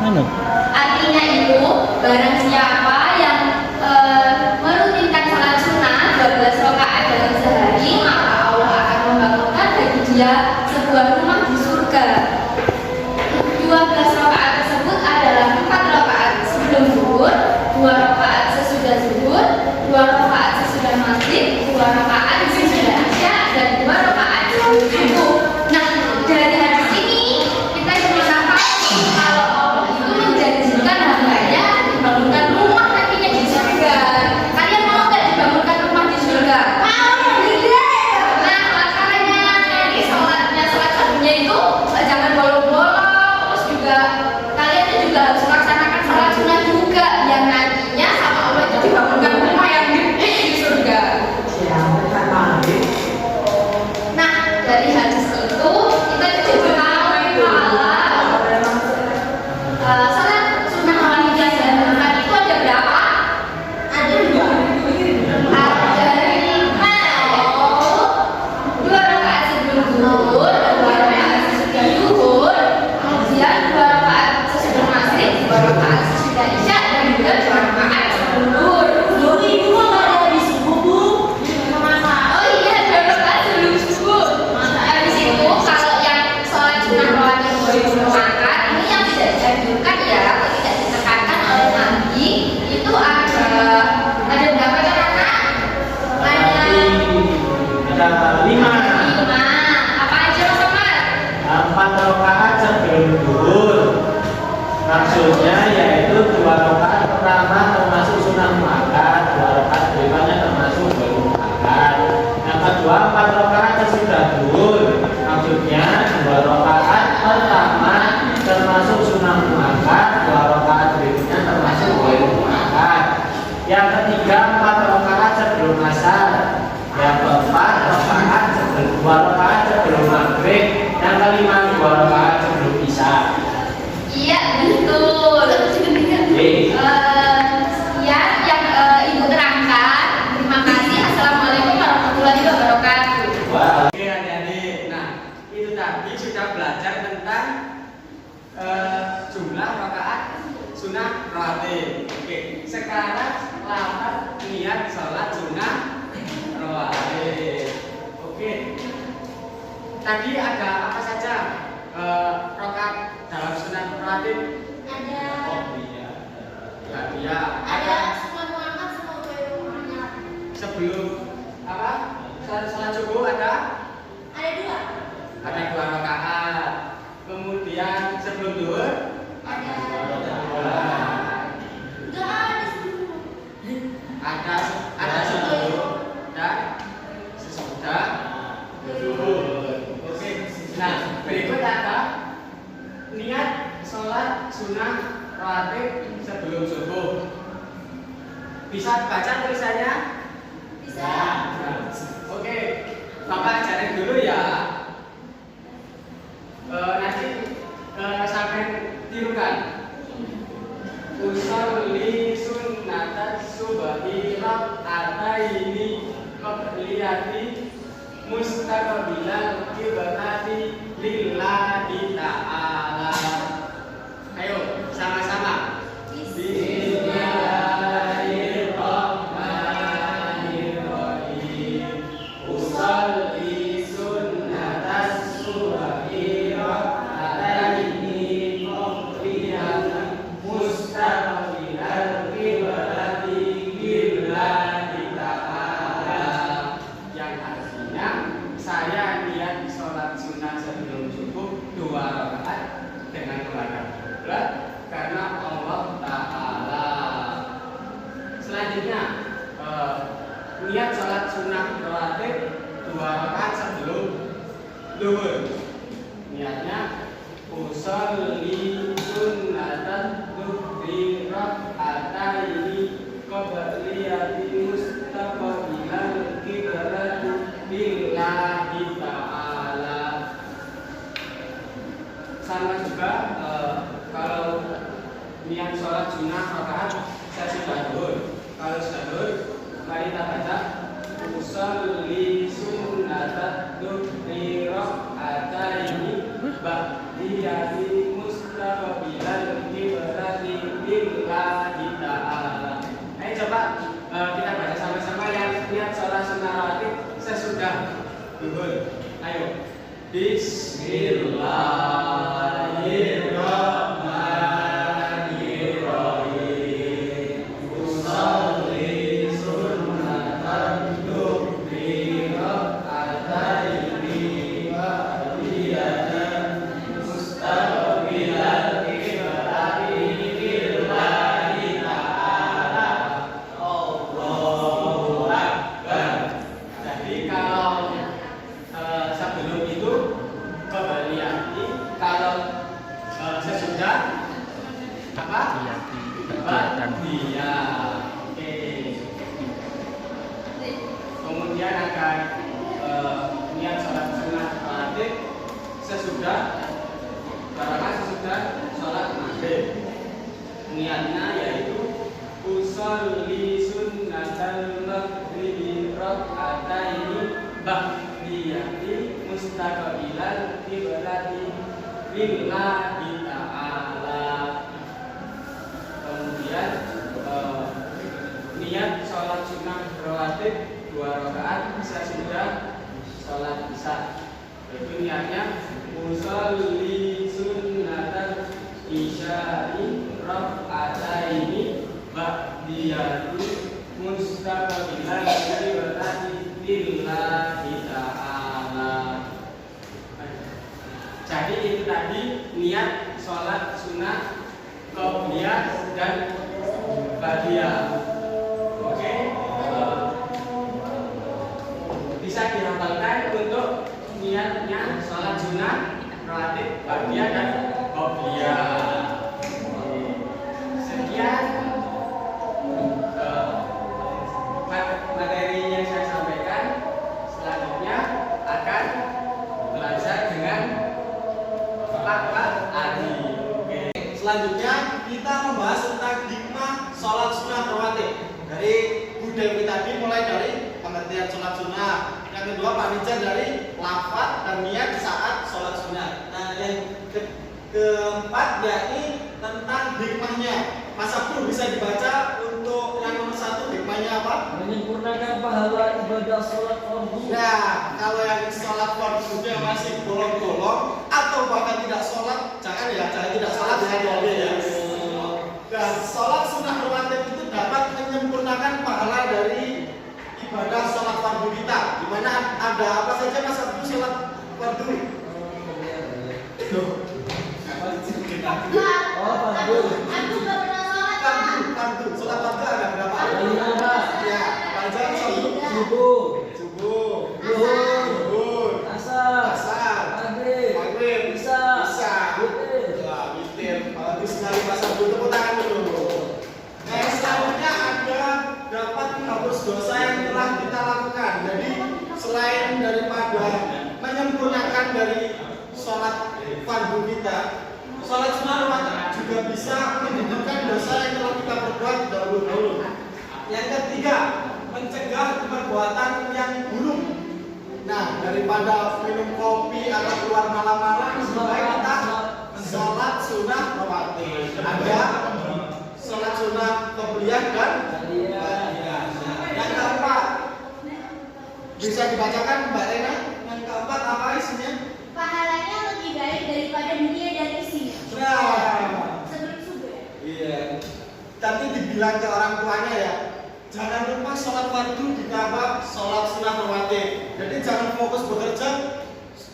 anu. Artinya itu barang siapa yang merutinkan salat sunnah 12 rakaat dalam sehari, maka Allah akan membangunkan bagi dia sebuah rumah di surga. 12 rakaat tersebut adalah 4 rakaat sebelum zuhur, 2 rakaat sesudah zuhur, 2 rakaat sesudah maghrib, 2 rakaat sesudah isya, dan 2 rakaat sebelum subuh. Nah, dari hadis ini kita bisa paham kalau Allah itu menjanjikan hambanya dibangunkan rumah nantinya di surga. Kalian mau nggak dibangunkan rumah di surga? Mau. Nah, masalahnya nanti sholat subuhnya itu jangan bolong-bolong, terus juga kalian itu juga harus melaksanakan sholat sunnah juga, yang nantinya sama Allah itu dibangunkan rumah yang gede di surga. Nah, dari hadis itu kita juga tahu kalau salat sunnah wanita dan Quran itu ada berapa? Ada 2. Ada 5. Oh, 2 rakaat sebelum zuhur, 2 rakaat sesudah zuhur, kemudian 2 rakaat sesudah maghrib, 2 rakaat sesudah isya, dan juga 2 rakaat sebelum zuhur. Oh iya, 2 rakaat sebelum subuh. Habis itu kalau yang sholat sunnah rawatib berjamaah ini yang tidak dianjurkan ya, atau tidak ditekankan oleh Nabi, itu ada berapa rakaat? Ada 5. 5. Apa aja Mas Omar? 4 rakaat sebelum zuhur. Maksudnya yaitu 2 rakaat pertama termasuk sunnah muakkad, 2 rakaat berikutnya termasuk baru muakkad. Yang kedua 4 rakaat sesudah zuhur. Maksudnya 2 rakaat pertama termasuk sunnah muakkad, 2 rakaat berikutnya termasuk baru muakkad. Yang ketiga 4 rakaat sebelum asar. Yang keempat 2 rakaat sebelum maghrib. Yang kelima 2 rakaat sebelum isya. Iya, betul. Sekian yang Ibu terangkan. Terima kasih. Assalamualaikum warahmatullahi wabarakatuh. Oke adik-adik, nah itu tadi sudah belajar tentang jumlah rakaat sunnah rawatib. Oke, sekarang lantas niat sholat sunnah rawatib. Oke, tadi ada apa saja rakaat dalam sunnah rawatib? Ada Ya, ada semua muhammad, semua muhammad. sebelum apa? Sholat subuh ada? Ada 2. Ada 2 rakaat. Kemudian sebelum zuhur Ada. ada sebelum dan sesudah zuhur. Oke. Nah, berikut ada niat sholat sunnah rawatib sebelum subuh. Bisa baca tulisannya? Bisa. Oke, Bapak ajarin dulu ya. Nanti sampai tirukan. Usolli sunnata subhi rak'ataini qabliyati mustaqbilal qiblati lillahi ta'ala. Ayo sama-sama. Bismillahirrahmanirrahim. Usolli sunnatas subhi rak'ataini qabliyati mustaqbilal qiblati lillahi ta'ala. Yang artinya saya niat sholat sunnah sebelum subuh 2 rakaat dengan menghadap kiblat karena Allah Ta'ala. Selanjutnya niat sholat sunnah rawatib 2 rakaat sebelum zuhur. Niatnya usolli sunnatan zuhri rak'ataini qabliyati mustaqbilal qiblati lillahi ta'ala. Sama juga kalau niat sholat sunnah rakaat saya sudah zuhur. Kalau sudah zuhur, mari kita baca usolli sunnatan zuhri rak'ataini ba'diyati mustaqbilal qiblati Bismillahirrahmanirrahim. Usolli sunnatan duhri rak'ataini ba'diyatan mustaqbilal qiblati lillahi ta'ala. Allahu Akbar. Jadi kalau sebelum itu kembali lagi, kalau sesudah apa? Dia. Oke. Kemudian akan niat sholat sunnah rawatib sesudah sholat maghrib. Niatnya yaitu usolli sunnatal maghribi rak'ataini ba'diyati mustaqbilal qiblati lillahi ta'ala. Kemudian niat sholat sunnah rawatib 2 rakaat sesudah sholat isya. Itu niatnya usolli sunnatal isya'i rak'ataini ba'diyati mustaqbilal qiblati lillahi ta'ala. Jadi itu tadi niat sholat sunnah qobliyah dan ba'diyah. Oke, bisa dihafalkan untuk niatnya sholat sunnah rawatib ba'diyah dan qobliyah. Sekian materi yang saya sampaikan. Selanjutnya akan belajar dengan Pak Adi. Oke. Selanjutnya kita membahas tentang hikmah sholat sunnah rawatib. Dari Bu Dewi tadi mulai dari pengertian sholat sunnah. Yang kedua panitia dari lafaz dan niat saat sholat sunnah. Nah yang keempat yakni tentang hikmahnya. Mas Abdul bisa dibaca untuk yang nomor 1 hikmahnya apa? Menyempurnakan pahala ibadah sholat fardu. Nah, kalau yang sholat fardunya masih bolong-bolong atau bahkan tidak sholat, jangan tidak sholat ya. Dan sholat sunnah rawatib itu dapat menyempurnakan pahala dari ibadah sholat fardu kita. Di mana ada apa saja Mas Abdul sholat fardu? Oh, fardu. Aku nggak pernah sholat, Pak. Fardu, sholat fardu ada berapa? Lima. Ya, fajar, Subuh, subuh, zuhur, asar, maghrib, isya, witir. Wah, witir. Bagus sekali Mas Abdul, tepuk tangan dulu. Nah, selanjutnya ada dapat menghapus dosa yang telah kita lakukan. Jadi selain daripada menyempurnakan dari sholat fardu kita, sholat sunnah rawatib juga bisa menghapuskan dosa yang telah kita perbuat dahulu. Yang ketiga, mencegah perbuatan yang buruk. Nah, daripada minum kopi atau keluar malam-malam, lebih baik kita sholat sunnah rawatib. Ada sholat sunnah qobliyah dan ba'diyah. Yang keempat, bisa dibacakan Mbak Rena? Yang keempat apa isinya? Pahalanya lebih baik daripada dunia dan isinya. Nah, Sebelum subuh. iya. Tapi dibilang ke orang tuanya ya, jangan lupa sholat fardu ditambah sholat sunnah rawatib. Jadi jangan fokus bekerja,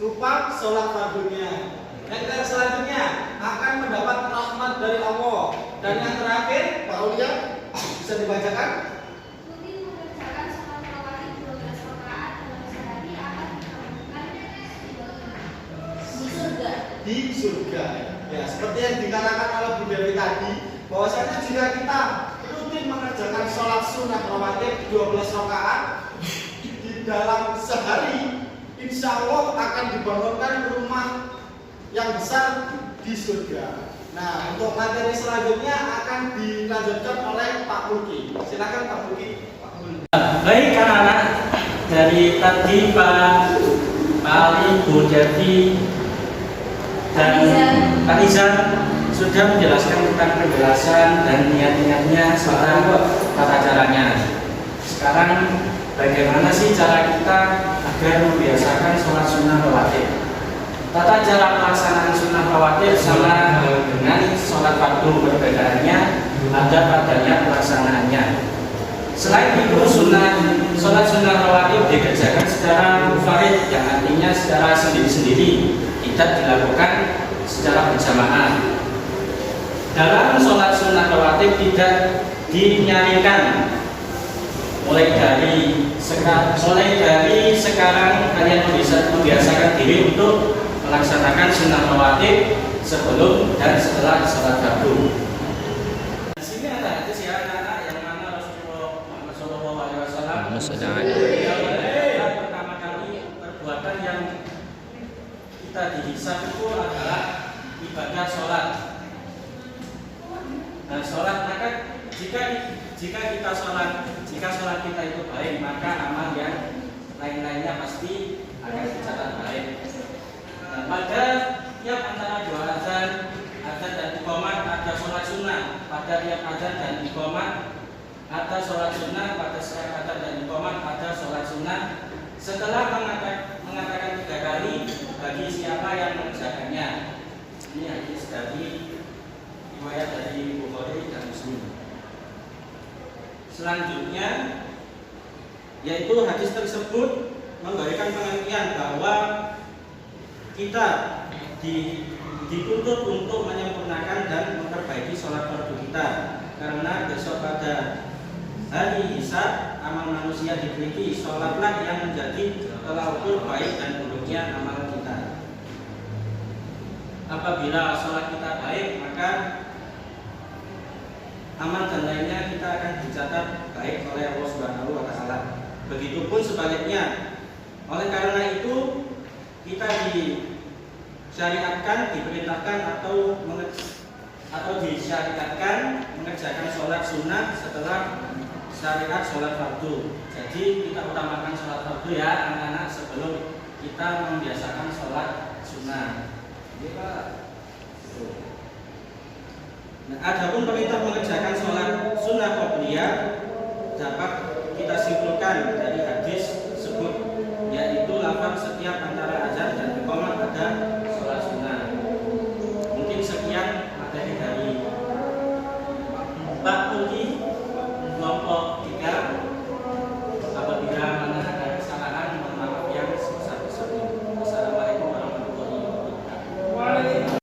lupa sholat fardunya. Yang selanjutnya akan mendapat rahmat dari Allah. Dan yang terakhir, Pak Ulia bisa dibacakan? Rutin mengerjakan sholat rawatib 12 rakaat dalam sehari akan dikabulkan di surga. Di surga. Ya, seperti yang dikatakan oleh Bu Dewi tadi, bahwasanya jika kita rutin mengerjakan sholat sunnah rawatib 12 rakaat di dalam sehari, insya Allah akan dibangunkan rumah yang besar di surga. Nah, untuk materi selanjutnya akan dilanjutkan oleh Pak Mulki. Silakan Pak Mulki. Baik anak-anak, dari tadi Pak Ali, Bu Devi, dan Pak Izan sudah menjelaskan tentang penjelasan dan niat-niatnya serta tata caranya. Sekarang bagaimana sih cara kita agar membiasakan sholat sunnah rawatib? Tata cara pelaksanaan sunnah rawatib sama dengan sholat fardu, perbedaannya ada padanya pelaksanaannya. Selain itu sholat sunnah rawatib dikerjakan secara munfarid, yang artinya secara sendiri-sendiri, tidak dilakukan secara berjamaah. Dalam sholat sunnah rawatib tidak dinyaringkan. Mulai dari sekarang kalian membiasakan diri untuk melaksanakan sunnah rawatib sebelum dan setelah sholat fardu. Di sini ada hadis ya anak-anak, yang mana Rasulullah Muhammad SAW pertama kali perbuatan yang kita dihisab itu adalah ibadah sholat. Nah, sholat, maka jika kita sholat, jika sholat kita itu baik, maka amal yang lain-lainnya pasti akan dicatat baik. Nah, pada tiap antara dua azan dan iqamah ada sholat sunnah. Pada tiap azan dan iqamah ada sholat sunnah. Pada setiap azan dan iqamah ada sholat sunnah. Setelah mengatakan 3 kali, bagi siapa yang mengerjakannya. Ini hadis dari riwayat dari Bukhari dan Muslim. Selanjutnya, yaitu hadis tersebut memberikan pengertian bahwa kita dituntut untuk menyempurnakan dan memperbaiki sholat fardu kita, karena besok pada hari hisab amal manusia diteliti. Sholatlah yang menjadi tolak ukur baik dan buruknya amal kita. Apabila sholat kita baik, maka amal dan lainnya kita akan dicatat baik oleh Allah Subhanahu wa Ta'ala. Begitupun sebaliknya. Oleh karena itu kita disyariatkan, diperintahkan atau disyariatkan mengerjakan sholat sunnah setelah syariat sholat fardu. Jadi kita utamakan sholat fardu ya anak-anak sebelum kita membiasakan sholat sunnah. Ini Pak. Nah, adapun perintah mengerjakan sholat sunnah qobliyah dapat kita simpulkan dari hadis tersebut, yaitu lafaz setiap